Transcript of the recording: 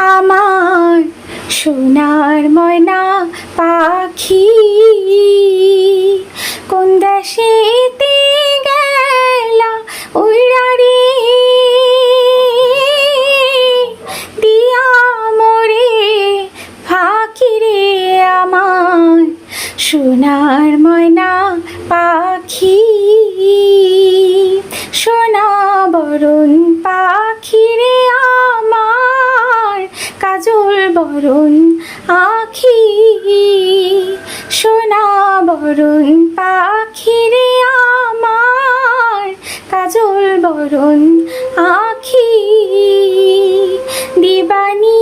আমার সোনার ময়না পাখি কোন দেশেতে গেলা উইরা রে দিয়া মোরে ফাঁকি রে আমার সোনার ময়না পাখি সোনা বরণ পাখি রে আমার কাজল বরণ আখি সোনা বরণ পাখি রে আমার কাজল বরণ আখি দিবানি